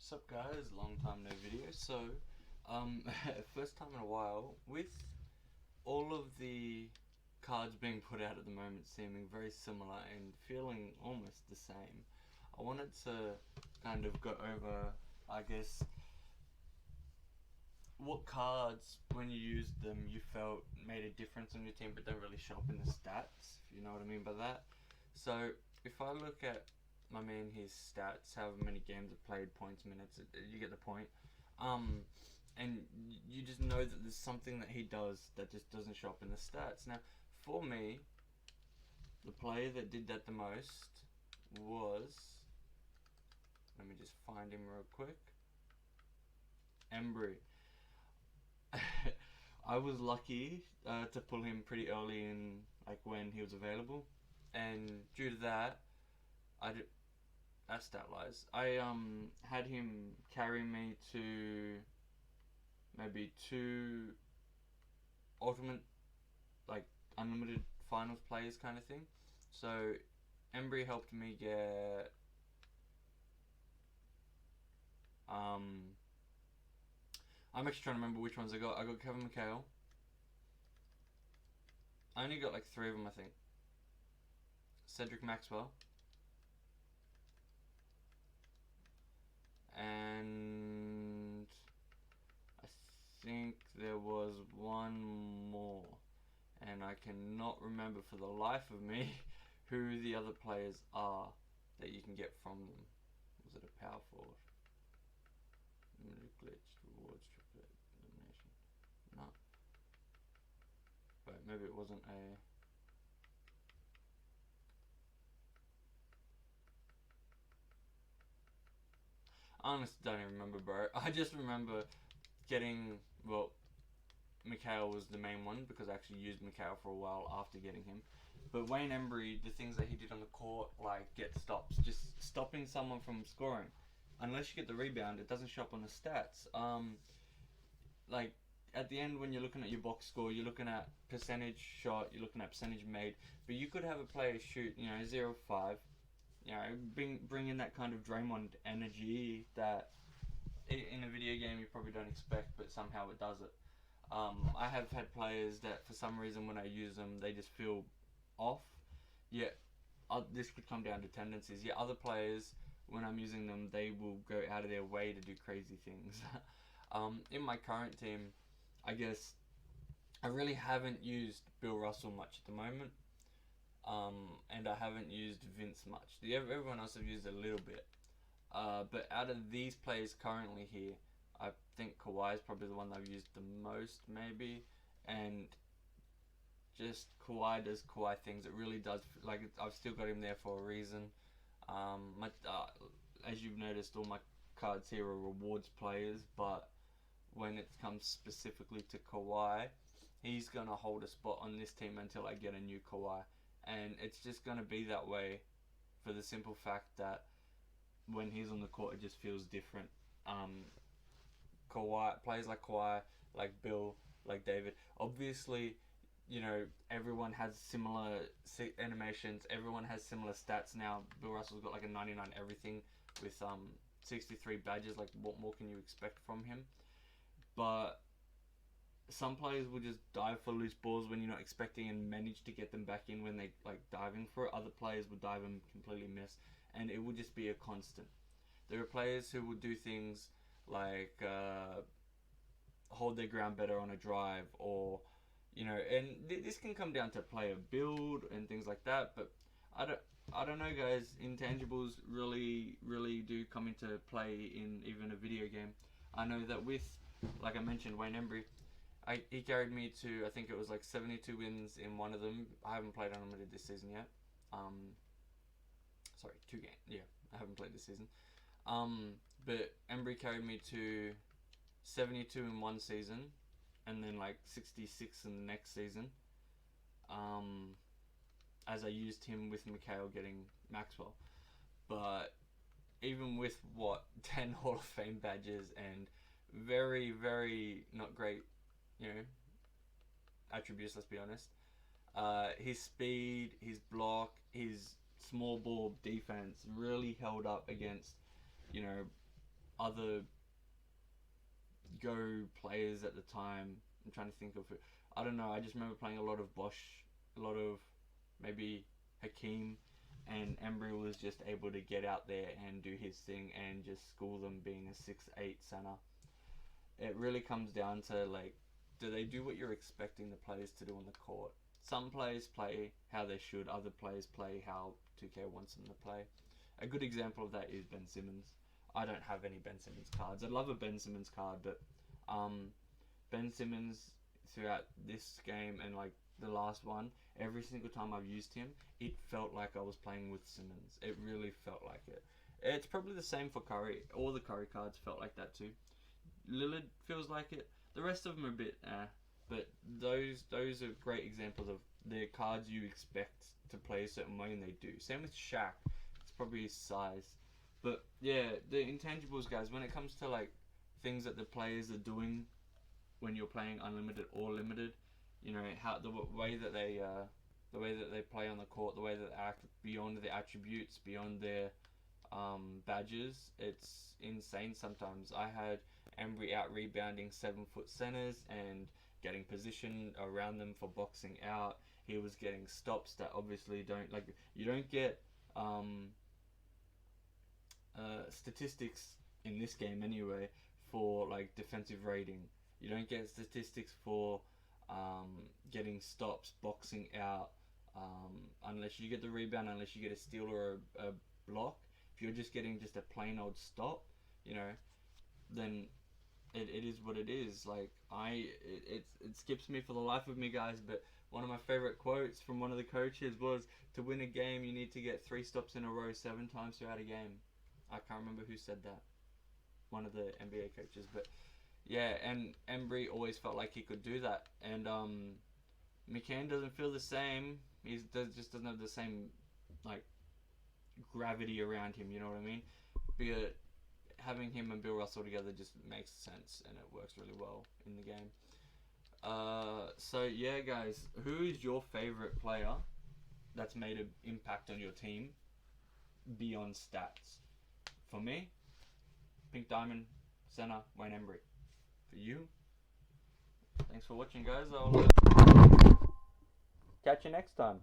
What's up guys, long time no video. So, first time in a while, with all of the cards being put out at the moment seeming very similar and feeling almost the same, I wanted to kind of go over, I guess, what cards, when you used them, you felt made a difference on your team but don't really show up in the stats, if you know what I mean by that. So, if I look at my man, his stats, however many games I've played, points, minutes, you get the point. And you just know that there's something that he does that just doesn't show up in the stats. Now, for me, the player that did that the most was, let me just find him real quick, Embry. I was lucky to pull him pretty early in, like when he was available, and due to that, that stat lies. I had him carry me to maybe 2 ultimate, like unlimited finals players kind of thing. So Embry helped me get I'm actually trying to remember which ones I got. I got Kevin McHale. I only got like 3 of them, I think. Cedric Maxwell. And I think there was one more, and I cannot remember for the life of me who the other players are that you can get from them. Was it a power forward? Glitched, rewards, triplet, elimination. No. But maybe it wasn't a... I honestly don't even remember, bro. I just remember getting, well, Mikhail was the main one because I actually used Mikhail for a while after getting him. But Wayne Embry, the things that he did on the court, like get stops, just stopping someone from scoring. Unless you get the rebound, it doesn't show up on the stats. Like at the end when you're looking at your box score, you're looking at percentage shot, you're looking at percentage made, but you could have a player shoot, 0-5, bring in that kind of Draymond energy that in a video game you probably don't expect, but somehow it does it. I have had players that for some reason when I use them they just feel off. Yet this could come down to tendencies. Yet other players, when I'm using them, they will go out of their way to do crazy things. In my current team, I guess I really haven't used Bill Russell much at the moment. And I haven't used Vince much. Everyone else I've used a little bit. But out of these players currently here, I think Kawhi is probably the one that I've used the most, maybe. And just Kawhi does Kawhi things. It really does. Like, I've still got him there for a reason. As you've noticed, all my cards here are rewards players, but when it comes specifically to Kawhi, he's going to hold a spot on this team until I get a new Kawhi. And it's just going to be that way for the simple fact that when he's on the court, it just feels different. Kawhi, players like Kawhi, like Bill, like David, obviously, everyone has similar animations, everyone has similar stats now. Bill Russell's got like a 99 everything with 63 badges. Like, what more can you expect from him? But some players will just dive for loose balls when you're not expecting and manage to get them back in when they like diving for it. Other players will dive and completely miss, and it will just be a constant. There are players who will do things like hold their ground better on a drive, or and this can come down to player build and things like that. But I don't know, guys. Intangibles really do come into play in even a video game. I know that with, like I mentioned, Wayne Embry, he carried me to, I think it was like 72 wins in one of them. I haven't played Unlimited this season yet. Sorry, 2 games. Yeah, I haven't played this season. But Embry carried me to 72 in one season, and then like 66 in the next season. As I used him with Mikhail getting Maxwell. But even with 10 Hall of Fame badges and very, very not great, attributes, let's be honest. His speed, his block, his small ball defense really held up against, other Go players at the time. I'm trying to think of it. I don't know. I just remember playing a lot of Bosch, a lot of maybe Hakeem, and Embry was just able to get out there and do his thing and just school them, being a 6'8" center. It really comes down to, like, do they do what you're expecting the players to do on the court? Some players play how they should, other players play how 2K wants them to play. A good example of that is Ben Simmons. I don't have any Ben Simmons cards. I'd love a Ben Simmons card, but Ben Simmons throughout this game and like the last one, every single time I've used him, it felt like I was playing with Simmons. It really felt like it. It's probably the same for Curry. All the Curry cards felt like that too. Lillard feels like it. The rest of them are a bit but those are great examples of the cards you expect to play a certain way and they do. Same with Shaq. It's probably his size. But yeah, the intangibles, guys, when it comes to like things that the players are doing when you're playing unlimited or limited, you know, how the way that they play on the court, the way that they act beyond the attributes, beyond their badges, it's insane sometimes. I had Embry out rebounding 7-foot centers and getting position around them for boxing out. He was getting stops that obviously you don't get statistics in this game anyway for like defensive rating. You don't get statistics for getting stops, boxing out, unless you get the rebound, unless you get a steal or a block. If you're just getting just a plain old stop, you know, then it is what it is. Like it skips me for the life of me, guys, but one of my favorite quotes from one of the coaches was, to win a game you need to get 3 stops in a row 7 times throughout a game. I can't remember who said that, one of the NBA coaches, but yeah, and Embry always felt like he could do that, and McCann doesn't feel the same. Just doesn't have the same like gravity around him, you know what I mean? But having him and Bill Russell together just makes sense, and it works really well in the game. So yeah, guys, who is your favorite player that's made an impact on your team beyond stats? For me, Pink Diamond, center, Wayne Embry. For you, thanks for watching, guys. I'll catch you next time.